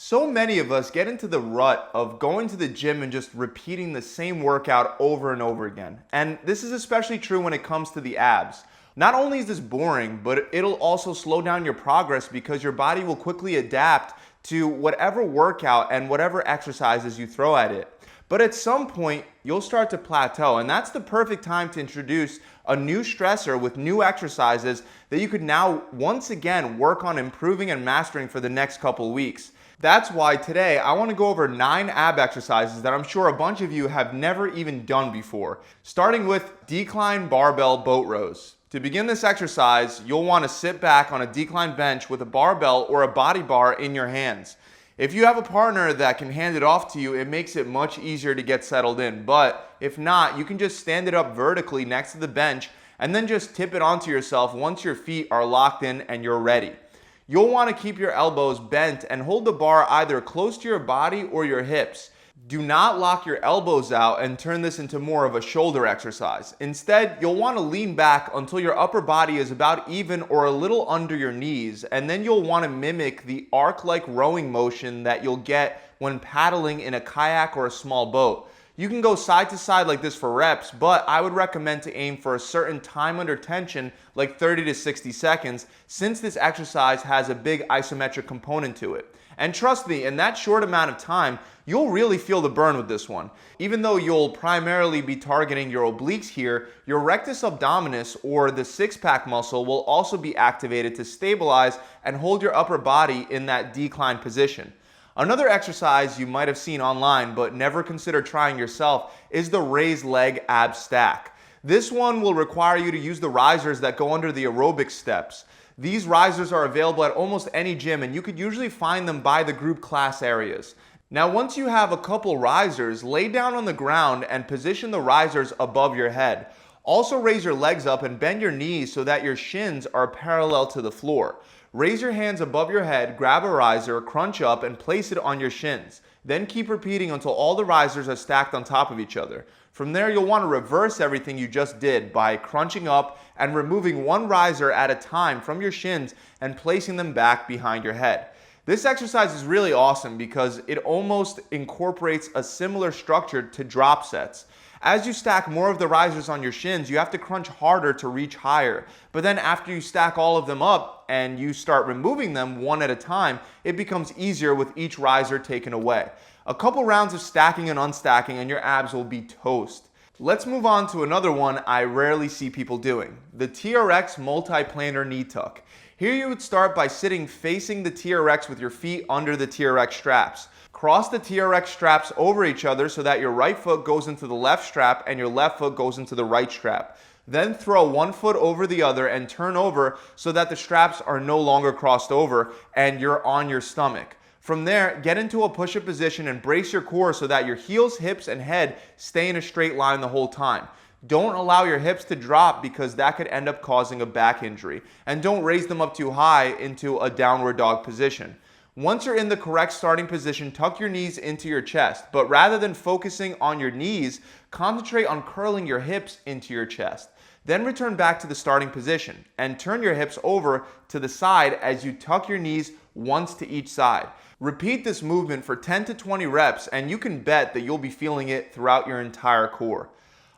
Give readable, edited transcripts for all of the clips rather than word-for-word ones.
So many of us get into the rut of going to the gym and just repeating the same workout over and over again. And this is especially true when it comes to the abs. Not only is this boring, but it'll also slow down your progress because your body will quickly adapt to whatever workout and whatever exercises you throw at it. But at some point, you'll start to plateau, and that's the perfect time to introduce a new stressor with new exercises that you could now once again work on improving and mastering for the next couple weeks. That's why today I want to go over 9 ab exercises that I'm sure a bunch of you have never even done before, starting with decline barbell boat rows. To begin this exercise, you'll want to sit back on a decline bench with a barbell or a body bar in your hands. If you have a partner that can hand it off to you, it makes it much easier to get settled in. But if not, you can just stand it up vertically next to the bench and then just tip it onto yourself once your feet are locked in and you're ready. You'll want to keep your elbows bent and hold the bar either close to your body or your hips. Do not lock your elbows out and turn this into more of a shoulder exercise. Instead, you'll want to lean back until your upper body is about even or a little under your knees, and then you'll want to mimic the arc-like rowing motion that you'll get when paddling in a kayak or a small boat. You can go side to side like this for reps, but I would recommend to aim for a certain time under tension, like 30 to 60 seconds, since this exercise has a big isometric component to it. And trust me, in that short amount of time, you'll really feel the burn with this one. Even though you'll primarily be targeting your obliques here, your rectus abdominis, or the six-pack muscle, will also be activated to stabilize and hold your upper body in that decline position. Another exercise you might have seen online but never considered trying yourself is the raised leg ab stack. This one will require you to use the risers that go under the aerobics steps. These risers are available at almost any gym, and you could usually find them by the group class areas. Now, once you have a couple risers, lay down on the ground and position the risers above your head. Also raise your legs up and bend your knees so that your shins are parallel to the floor. Raise your hands above your head, grab a riser, crunch up, and place it on your shins. Then keep repeating until all the risers are stacked on top of each other. From there, you'll want to reverse everything you just did by crunching up and removing one riser at a time from your shins and placing them back behind your head. This exercise is really awesome because it almost incorporates a similar structure to drop sets. As you stack more of the risers on your shins, you have to crunch harder to reach higher. But then after you stack all of them up and you start removing them one at a time, it becomes easier with each riser taken away. A couple rounds of stacking and unstacking and your abs will be toast. Let's move on to another one I rarely see people doing, the TRX multiplanar knee tuck. Here you would start by sitting facing the TRX with your feet under the TRX straps. Cross the TRX straps over each other so that your right foot goes into the left strap and your left foot goes into the right strap. Then throw one foot over the other and turn over so that the straps are no longer crossed over and you're on your stomach. From there, get into a push-up position and brace your core so that your heels, hips, and head stay in a straight line the whole time. Don't allow your hips to drop because that could end up causing a back injury. And don't raise them up too high into a downward dog position. Once you're in the correct starting position, tuck your knees into your chest. But rather than focusing on your knees, concentrate on curling your hips into your chest. Then return back to the starting position and turn your hips over to the side as you tuck your knees once to each side. Repeat this movement for 10 to 20 reps and you can bet that you'll be feeling it throughout your entire core.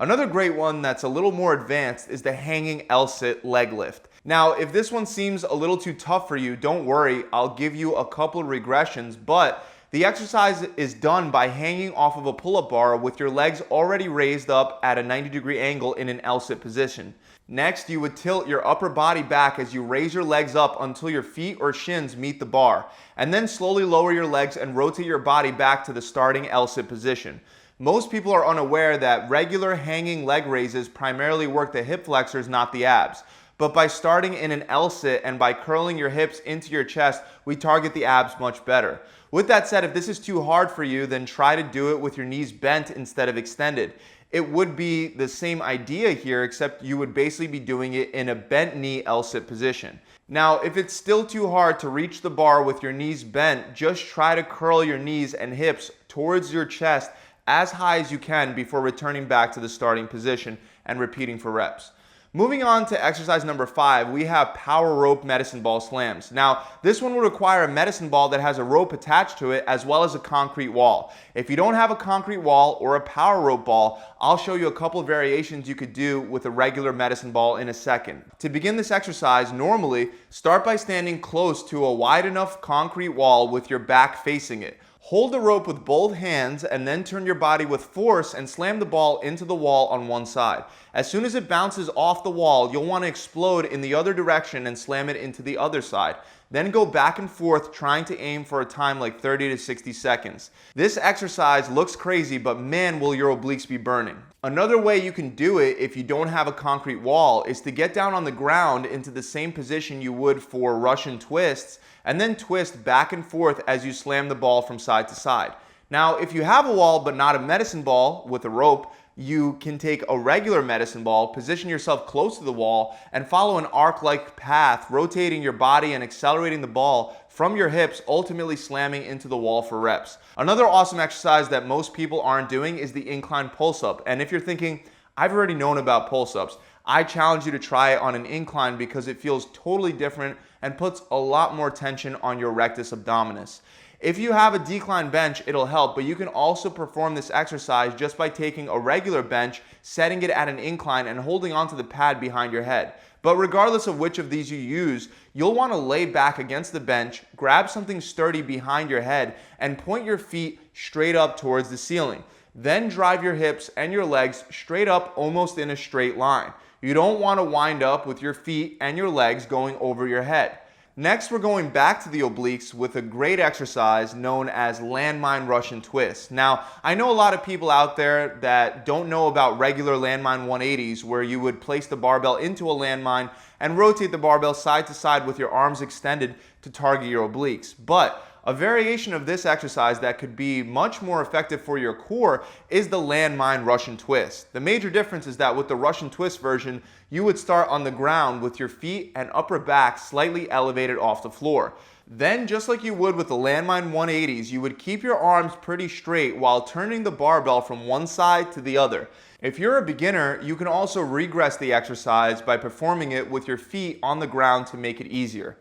Another great one that's a little more advanced is the hanging L-sit leg lift. Now, if this one seems a little too tough for you, don't worry, I'll give you a couple of regressions, but the exercise is done by hanging off of a pull-up bar with your legs already raised up at a 90-degree angle in an L-sit position. Next, you would tilt your upper body back as you raise your legs up until your feet or shins meet the bar, and then slowly lower your legs and rotate your body back to the starting L-sit position. Most people are unaware that regular hanging leg raises primarily work the hip flexors, not the abs. But by starting in an L-sit and by curling your hips into your chest, we target the abs much better. With that said, if this is too hard for you, then try to do it with your knees bent instead of extended. It would be the same idea here, except you would basically be doing it in a bent knee L-sit position. Now, if it's still too hard to reach the bar with your knees bent, just try to curl your knees and hips towards your chest as high as you can before returning back to the starting position and repeating for reps. Moving on to exercise number 5, we have power rope medicine ball slams. Now, this one will require a medicine ball that has a rope attached to it as well as a concrete wall. If you don't have a concrete wall or a power rope ball, I'll show you a couple of variations you could do with a regular medicine ball in a second. To begin this exercise, normally, start by standing close to a wide enough concrete wall with your back facing it. Hold the rope with both hands and then turn your body with force and slam the ball into the wall on one side. As soon as it bounces off the wall, you'll want to explode in the other direction and slam it into the other side. Then go back and forth trying to aim for a time like 30 to 60 seconds. This exercise looks crazy, but man, will your obliques be burning. Another way you can do it if you don't have a concrete wall is to get down on the ground into the same position you would for Russian twists and then twist back and forth as you slam the ball from side to side. Now, if you have a wall but not a medicine ball with a rope, you can take a regular medicine ball, position yourself close to the wall, and follow an arc-like path, rotating your body and accelerating the ball from your hips, ultimately slamming into the wall for reps. Another awesome exercise that most people aren't doing is the incline pull-up. And if you're thinking, I've already known about pull-ups, I challenge you to try it on an incline because it feels totally different and puts a lot more tension on your rectus abdominis. If you have a decline bench, it'll help, but you can also perform this exercise just by taking a regular bench, setting it at an incline, and holding onto the pad behind your head. But regardless of which of these you use, you'll want to lay back against the bench, grab something sturdy behind your head, and point your feet straight up towards the ceiling. Then drive your hips and your legs straight up, almost in a straight line. You don't want to wind up with your feet and your legs going over your head. Next, we're going back to the obliques with a great exercise known as landmine Russian twist. Now, I know a lot of people out there that don't know about regular landmine 180s, where you would place the barbell into a landmine and rotate the barbell side to side with your arms extended to target your obliques. But a variation of this exercise that could be much more effective for your core is the landmine Russian twist. The major difference is that with the Russian twist version, you would start on the ground with your feet and upper back slightly elevated off the floor. Then, just like you would with the landmine 180s, you would keep your arms pretty straight while turning the barbell from one side to the other. If you're a beginner, you can also regress the exercise by performing it with your feet on the ground to make it easier.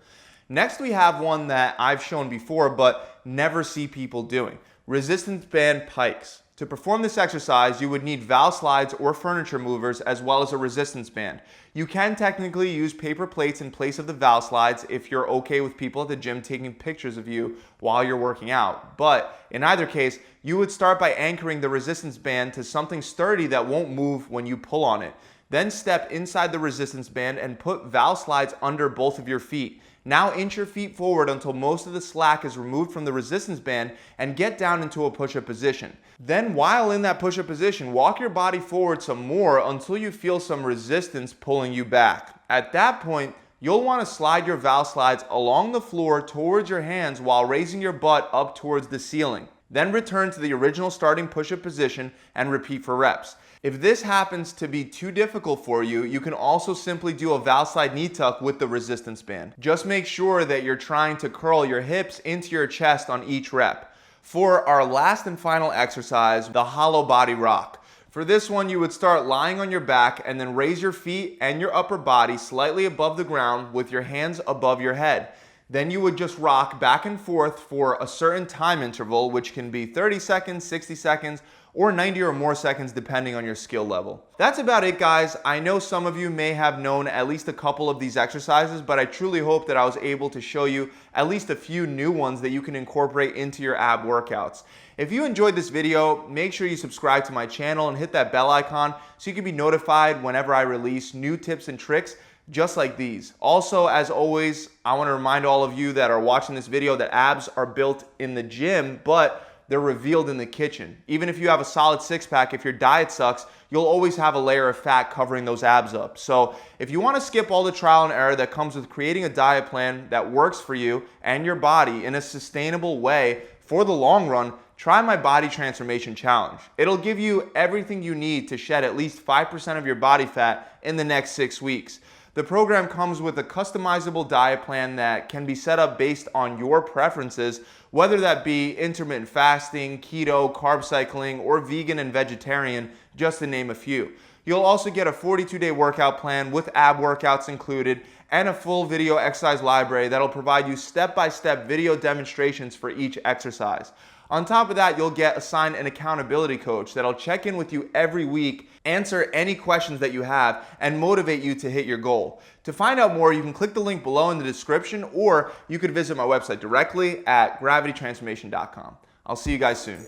Next, we have one that I've shown before but never see people doing: resistance band pikes. To perform this exercise, you would need valve slides or furniture movers as well as a resistance band. You can technically use paper plates in place of the valve slides if you're okay with people at the gym taking pictures of you while you're working out. But in either case, you would start by anchoring the resistance band to something sturdy that won't move when you pull on it. Then step inside the resistance band and put valve slides under both of your feet. Now inch your feet forward until most of the slack is removed from the resistance band and get down into a push-up position. Then while in that push-up position, walk your body forward some more until you feel some resistance pulling you back. At that point, you'll want to slide your valve slides along the floor towards your hands while raising your butt up towards the ceiling. Then return to the original starting push-up position and repeat for reps. If this happens to be too difficult for you, you can also simply do a valve slide knee tuck with the resistance band. Just make sure that you're trying to curl your hips into your chest on each rep. For our last and final exercise, the hollow body rock. For this one, you would start lying on your back and then raise your feet and your upper body slightly above the ground with your hands above your head. Then you would just rock back and forth for a certain time interval, which can be 30 seconds, 60 seconds, or 90 or more seconds depending on your skill level. That's about it, guys. I know some of you may have known at least a couple of these exercises, but I truly hope that I was able to show you at least a few new ones that you can incorporate into your ab workouts. If you enjoyed this video, make sure you subscribe to my channel and hit that bell icon so you can be notified whenever I release new tips and tricks just like these. Also, as always, I want to remind all of you that are watching this video that abs are built in the gym, but they're revealed in the kitchen. Even if you have a solid six-pack, if your diet sucks, you'll always have a layer of fat covering those abs up. So if you want to skip all the trial and error that comes with creating a diet plan that works for you and your body in a sustainable way for the long run, try my body transformation challenge. It'll give you everything you need to shed at least 5% of your body fat in the next 6 weeks. The program comes with a customizable diet plan that can be set up based on your preferences, whether that be intermittent fasting, keto, carb cycling, or vegan and vegetarian, just to name a few. You'll also get a 42-day workout plan with ab workouts included and a full video exercise library that'll provide you step-by-step video demonstrations for each exercise. On top of that, you'll get assigned an accountability coach that'll check in with you every week, answer any questions that you have, and motivate you to hit your goal. To find out more, you can click the link below in the description, or you could visit my website directly at gravitytransformation.com. I'll see you guys soon.